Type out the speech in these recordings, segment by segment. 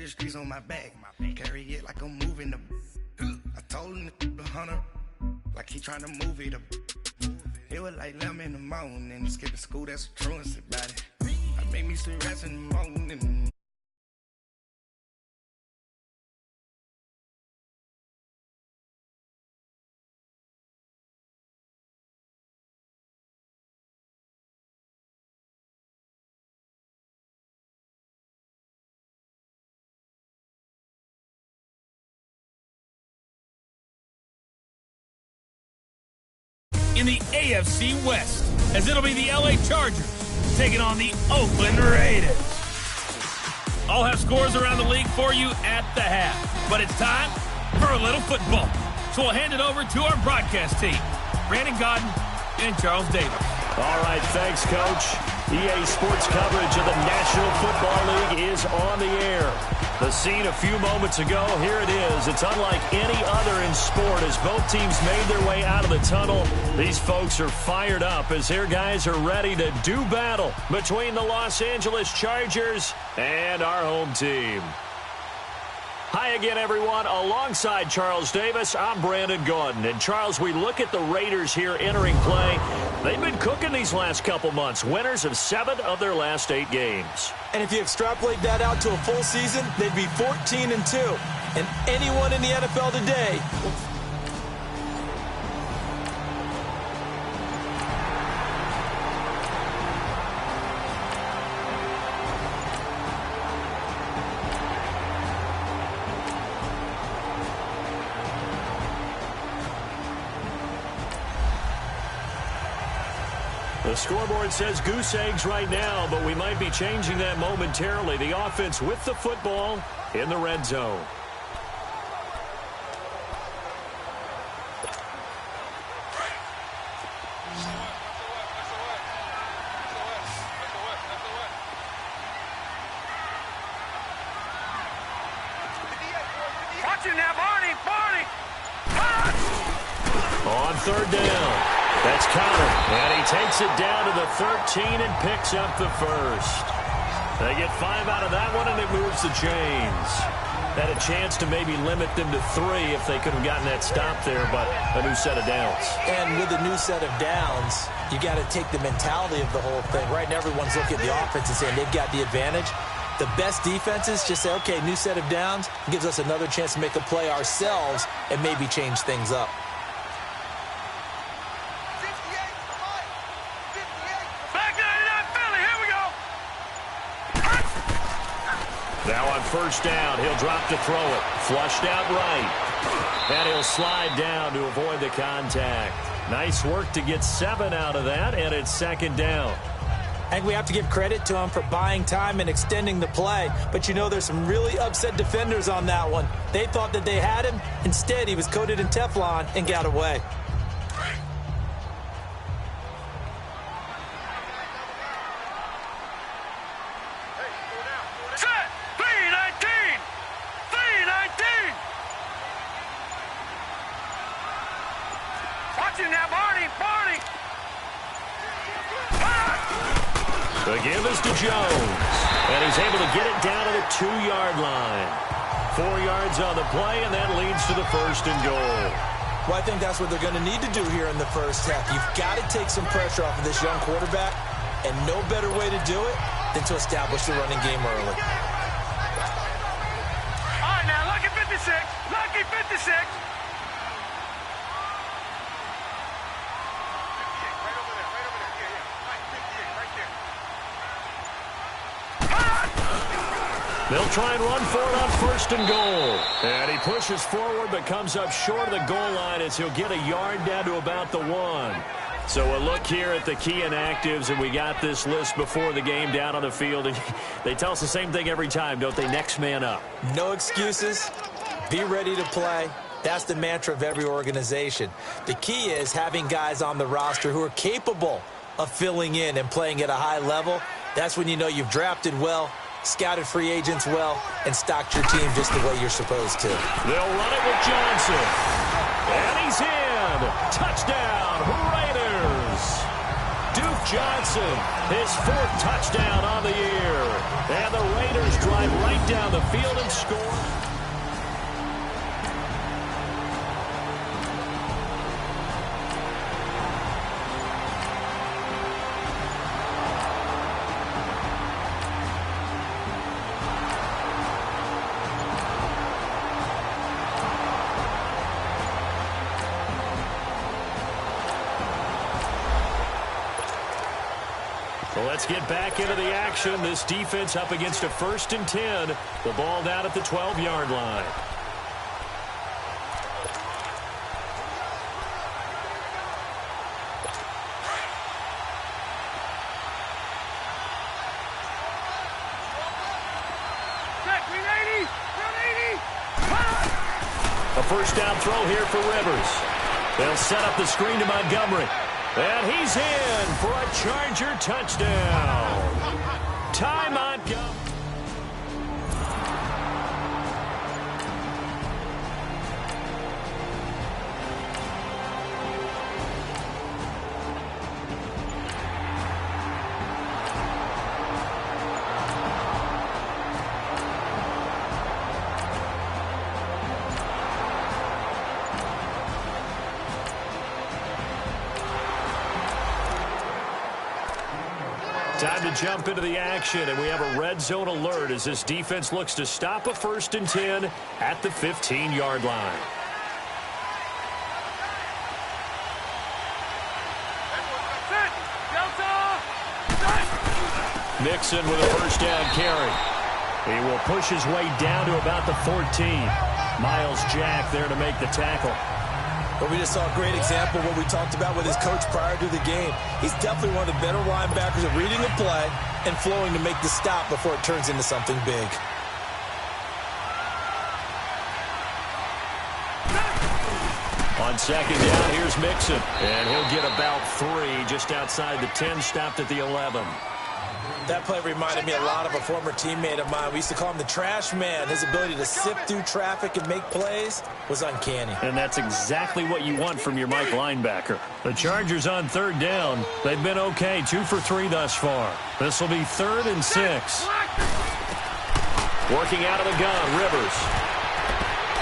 the streets on my back. Carry it like I'm moving the. I told him the hunter, like he trying to move it up. It was like 11 in the morning. Skipping school, that's a truancy about it. I make me some rest in the morning. In the AFC West, as it'll be the LA Chargers taking on the Oakland Raiders. I'll have scores around the league for you at the half, but it's time for a little football. So we'll hand it over to our broadcast team, Brandon Godden and Charles Davis. All right, thanks, Coach. EA Sports coverage of the National Football League is on the air. The scene a few moments ago, here it is. It's unlike any other in sport as both teams made their way out of the tunnel. These folks are fired up as their guys are ready to do battle between the Los Angeles Chargers and our home team. Hi again, everyone. Alongside Charles Davis, I'm Brandon Gaudin. And, Charles, we look at the Raiders here entering play. They've been cooking these last couple months, winners of 7 of their last 8 games. And if you extrapolate that out to a full season, they'd be 14-2. And anyone in the NFL today... The scoreboard says goose eggs right now, but we might be changing that momentarily. The offense with the football in the red zone. Watch it now, Barney! On third down. That's Connor, and he takes it down to the 13 and picks up the first. They get 5 out of that one, and it moves the chains. Had a chance to maybe limit them to 3 if they could have gotten that stop there, but a new set of downs. And with a new set of downs, you got to take the mentality of the whole thing. Right now, everyone's looking at the offense and saying they've got the advantage. The best defenses just say, okay, new set of downs gives us another chance to make a play ourselves and maybe change things up. Now on first down, he'll drop to throw it. Flushed out right. And he'll slide down to avoid the contact. Nice work to get 7 out of that, and it's second down. I think we have to give credit to him for buying time and extending the play. But, you know, there's some really upset defenders on that one. They thought that they had him. Instead, he was coated in Teflon and got away. The give is to Jones, and he's able to get it down to the 2-yard line. 4 yards on the play, and that leads to the first and goal. Well, I think that's what they're going to need to do here in the first half. You've got to take some pressure off of this young quarterback, and no better way to do it than to establish the running game early. All right, now, lucky 56. Lucky 56. They'll try and run for it on first and goal. And he pushes forward but comes up short of the goal line as he'll get a yard down to about the 1. So a look here at the key inactives, and we got this list before the game down on the field. And they tell us the same thing every time, don't they? Next man up. No excuses. Be ready to play. That's the mantra of every organization. The key is having guys on the roster who are capable of filling in and playing at a high level. That's when you know you've drafted well, scouted free agents well, and stocked your team just the way you're supposed to. They'll run it with Johnson. And he's in. Touchdown, Raiders. Duke Johnson, his 4th touchdown on the year. And the Raiders drive right down the field and score. Well, let's get back into the action. This defense up against a 1st and 10. The ball down at the 12-yard line. A 1st down throw here for Rivers. They'll set up the screen to Montgomery. And he's in for a Charger touchdown. Ty Montgomery. Time to jump into the action, and we have a red zone alert as this defense looks to stop a 1st and 10 at the 15-yard line. Mixon with a 1st down carry. He will push his way down to about the 14. Miles Jack there to make the tackle. But we just saw a great example of what we talked about with his coach prior to the game. He's definitely one of the better linebackers at reading a play and flowing to make the stop before it turns into something big. On 2nd down, here's Mixon. And he'll get about 3 just outside the 10, stopped at the 11. That play reminded me a lot of a former teammate of mine. We used to call him the trash man. His ability to sift through traffic and make plays was uncanny. And that's exactly what you want from your Mike linebacker. The Chargers on 3rd down. They've been okay, 2 for 3 thus far. This will be 3rd and 6. Working out of the gun, Rivers.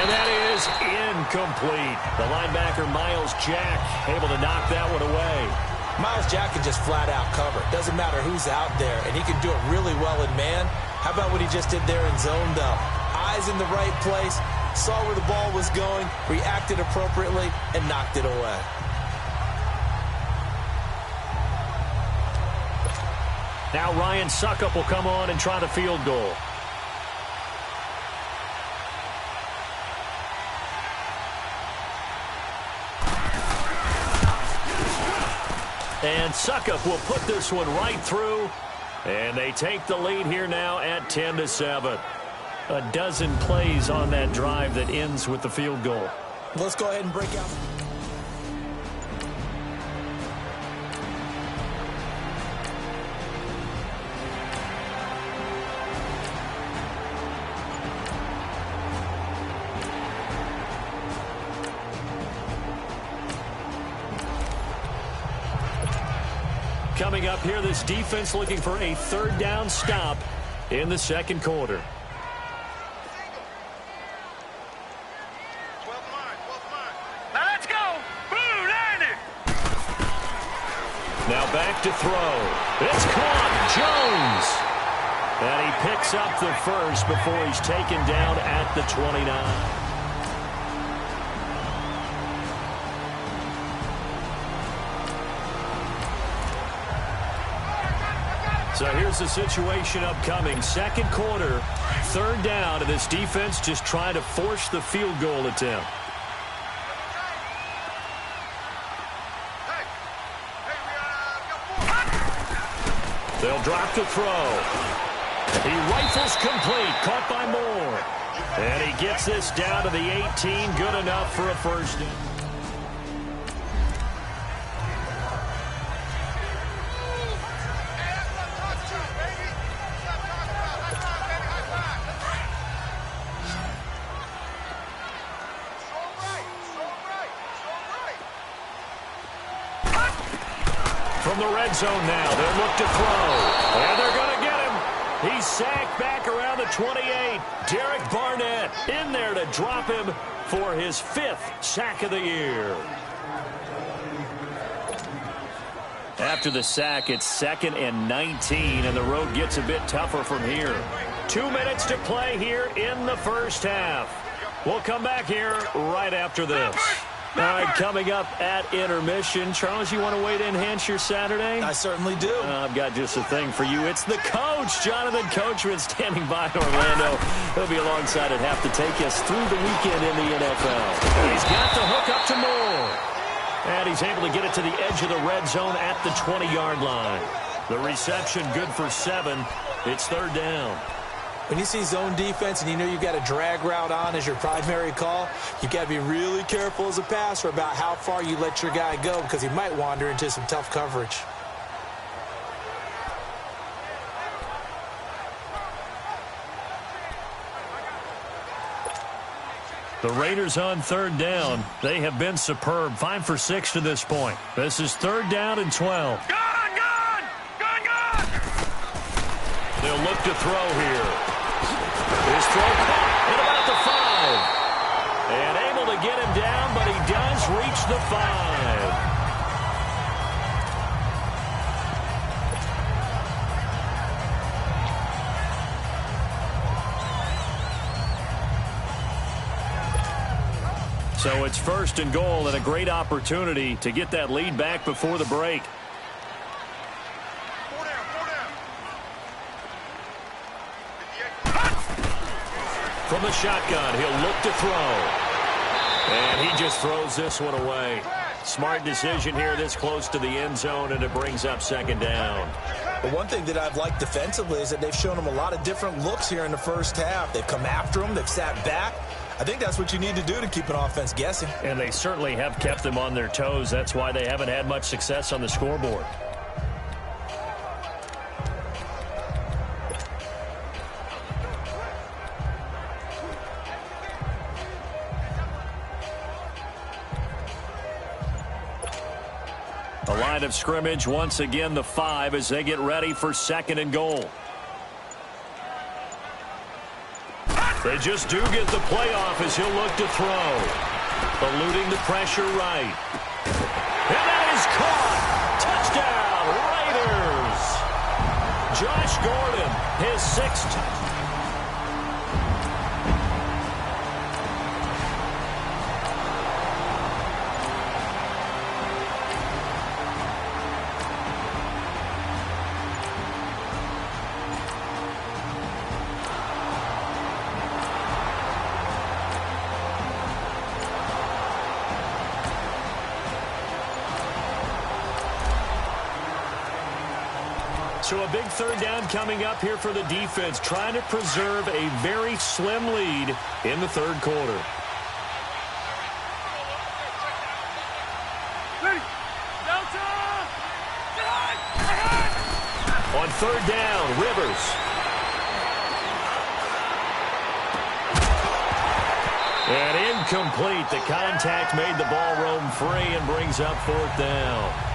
And that is incomplete. The linebacker, Miles Jack, able to knock that one away. Miles Jack can just flat out cover. Doesn't matter who's out there, and he can do it really well in man. How about what he just did there in zone, though? Eyes in the right place, saw where the ball was going, reacted appropriately, and knocked it away. Now Ryan Suckup will come on and try the field goal. And Suckup will put this one right through. And they take the lead here now at 10-7. A dozen plays on that drive that ends with the field goal. Let's go ahead and break out. Coming up here, this defense looking for a 3rd down stop in the 2nd quarter. Now let's go. Boo, landed. Now back to throw. It's caught. Jones. And he picks up the 1st before he's taken down at the 29. So here's the situation upcoming. 2nd quarter, 3rd down, and this defense just trying to force the field goal attempt. They'll drop the throw. He rifles complete, caught by Moore. And he gets this down to the 18, good enough for a 1st down. from the red zone now. They'll look to throw. And they're going to get him. He's sacked back around the 28. Derek Barnett in there to drop him for his 5th sack of the year. After the sack, it's 2nd and 19, and the road gets a bit tougher from here. 2 minutes to play here in the first half. We'll come back here right after this. All right, coming up at intermission. Charles, you want to wait to enhance your Saturday? I certainly do. I've got just a thing for you. It's the coach, Jonathan Coachman, standing by in Orlando. He'll be alongside at half to take us through the weekend in the NFL. He's got the hook up to Moore. And he's able to get it to the edge of the red zone at the 20-yard line. The reception good for 7. It's 3rd down. When you see zone defense and you know you've got a drag route on as your primary call, you've got to be really careful as a passer about how far you let your guy go because he might wander into some tough coverage. The Raiders on 3rd down. They have been superb. 5 for 6 to this point. This is 3rd down and 12. Gone! They'll look to throw here. His throw caught at about the 5. And able to get him down, but he does reach the 5. So it's 1st and goal and a great opportunity to get that lead back before the break. From the shotgun, he'll look to throw. And he just throws this one away. Smart decision here this close to the end zone, and it brings up 2nd down. But one thing that I've liked defensively is that they've shown him a lot of different looks here in the first half. They've come after him. They've sat back. I think that's what you need to do to keep an offense guessing. And they certainly have kept them on their toes. That's why they haven't had much success on the scoreboard. The line of scrimmage, once again, the 5 as they get ready for 2nd and goal. They just do get the playoff as he'll look to throw. Eluding the pressure right. And that is caught. Touchdown, Raiders. Josh Gordon, his 6th. So a big 3rd down coming up here for the defense, trying to preserve a very slim lead in the 3rd quarter. On 3rd down, Rivers. And incomplete. The contact made the ball roam free and brings up 4th down.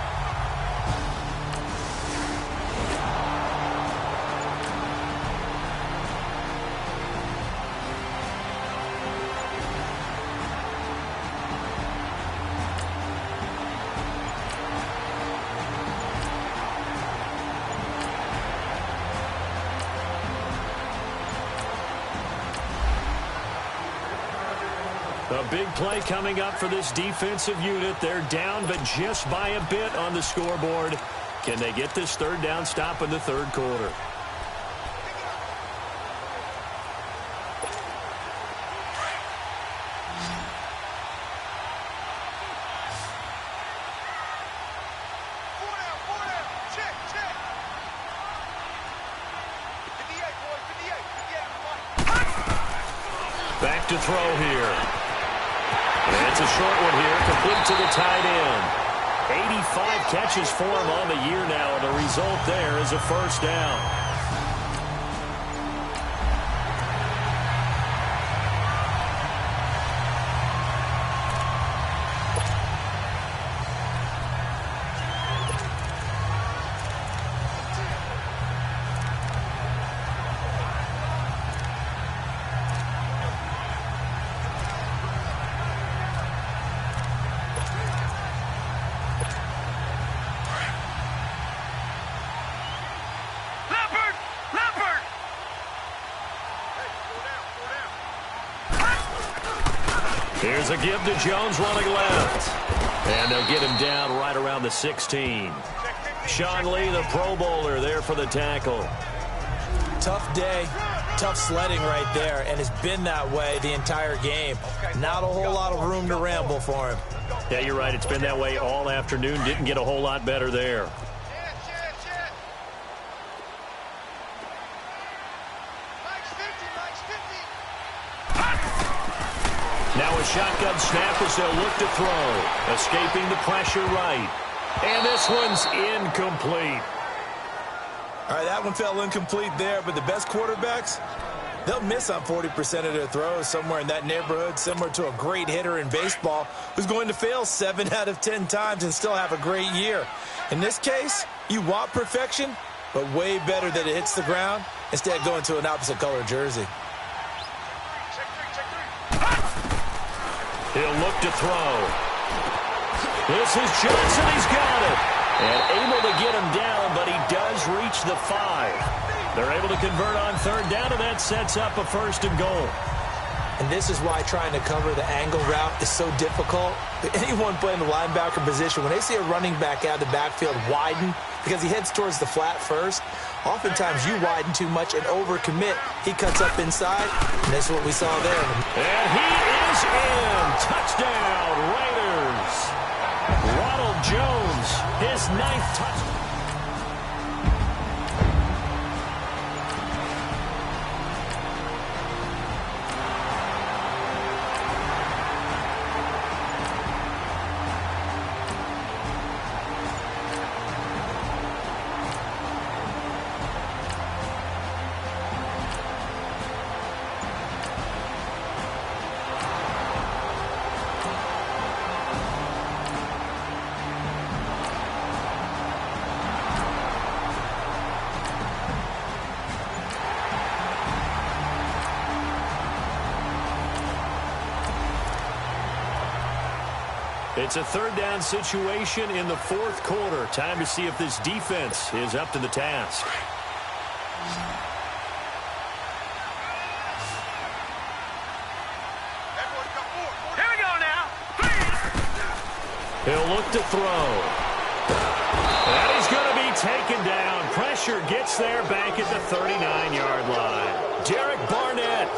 A big play coming up for this defensive unit. They're down, but just by a bit on the scoreboard. Can they get this 3rd down stop in the 3rd quarter? Back to throw here. And it's a short one here, complete to the tight end. 85 catches for him on the year now, and the result there is a 1st down. Here's a give to Jones running left. And they'll get him down right around the 16. Sean Lee, the Pro Bowler, there for the tackle. Tough day, tough sledding right there, and it's been that way the entire game. Not a whole lot of room to ramble for him. Yeah, you're right. It's been that way all afternoon. Didn't get a whole lot better there. Now a shotgun snap as they'll look to throw. Escaping the pressure right. And this one's incomplete. All right, that one fell incomplete there, but the best quarterbacks, they'll miss on 40% of their throws, somewhere in that neighborhood, similar to a great hitter in baseball who's going to fail 7 out of 10 times and still have a great year. In this case, you want perfection, but way better that it hits the ground instead of going to an opposite color jersey. He'll look to throw. This is Johnson. He's got it. And able to get him down, but he does reach the 5. They're able to convert on third down, and that sets up a 1st and goal. And this is why trying to cover the angle route is so difficult. Anyone playing the linebacker position, when they see a running back out of the backfield widen because he heads towards the flat first, oftentimes you widen too much and overcommit. He cuts up inside, and that's what we saw there. And he is in. Touchdown, Raiders. Ronald Jones, his 9th touchdown. It's a 3rd down situation in the 4th quarter. Time to see if this defense is up to the task. Here we go now. He'll look to throw. And he's going to be taken down. Pressure gets there back at the 39-yard line. Derek Barnett.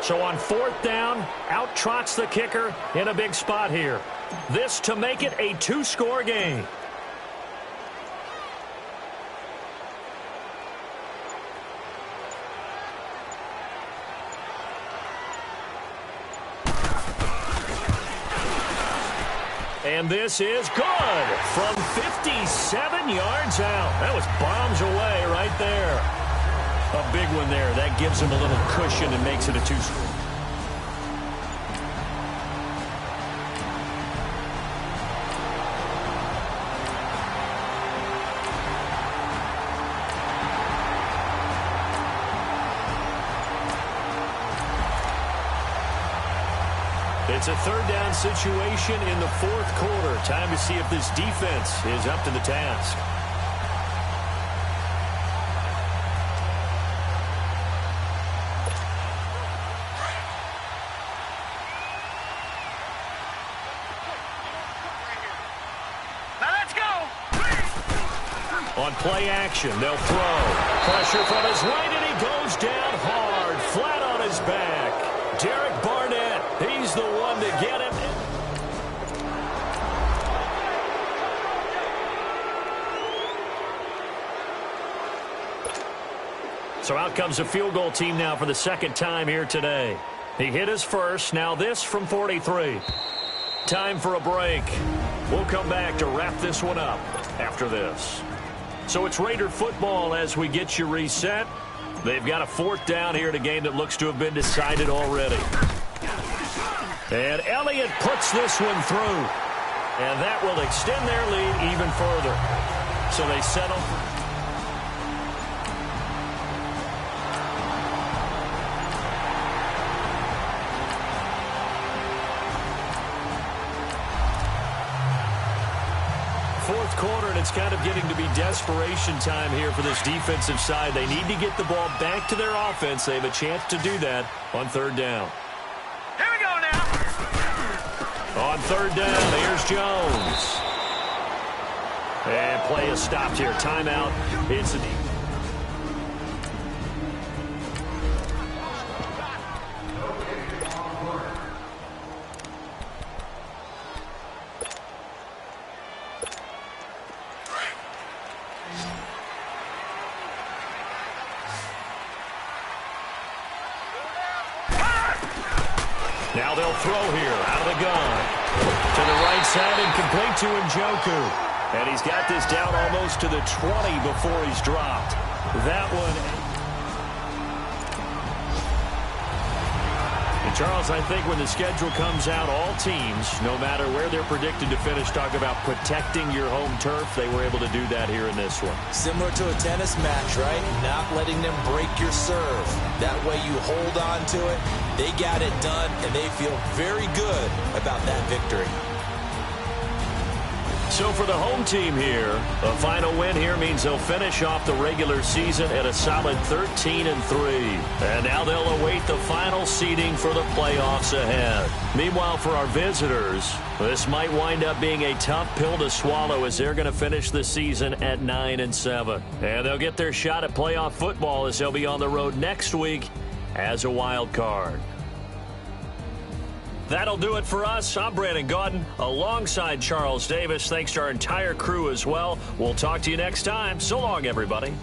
So on 4th down, out trots the kicker in a big spot here. This to make it a 2-score game. And this is good from 57 yards out. That was bombs away right there. A big one there. That gives him a little cushion and makes it a 2-score. It's a 3rd down situation in the 4th quarter. Time to see if this defense is up to the task. On play action, they'll throw. Pressure from his right, and he goes down hard, flat on his back. Derek Barnett, he's the one to get him. So out comes a field goal team now for the 2nd time here today. He hit his first, now this from 43. Time for a break. We'll come back to wrap this one up after this. So it's Raider football as we get you reset. They've got a 4th down here in a game that looks to have been decided already. And Elliott puts this one through. And that will extend their lead even further. So they settle for... fourth quarter, and it's kind of getting to be desperation time here for this defensive side. They need to get the ball back to their offense. They have a chance to do that on third down. Here we go now. On third down, there's Jones. And play is stopped here. Timeout. It's the defense. Now they'll throw here out of the gun. To the right side and complete to Njoku. And he's got this down almost to the 20 before he's dropped. That one. And Charles, I think when the schedule comes out, all teams, no matter where they're predicted to finish, talk about protecting your home turf. They were able to do that here in this one. Similar to a tennis match, right? Not letting them break your serve. That way you hold on to it. They got it done, and they feel very good about that victory. So for the home team here, a final win here means they'll finish off the regular season at a solid 13-3. And now they'll await the final seeding for the playoffs ahead. Meanwhile, for our visitors, this might wind up being a tough pill to swallow as they're going to finish the season at 9-7. And they'll get their shot at playoff football as they'll be on the road next week as a wild card. That'll do it for us. I'm Brandon Gaudin alongside Charles Davis. Thanks to our entire crew as well. We'll talk to you next time. So long, everybody.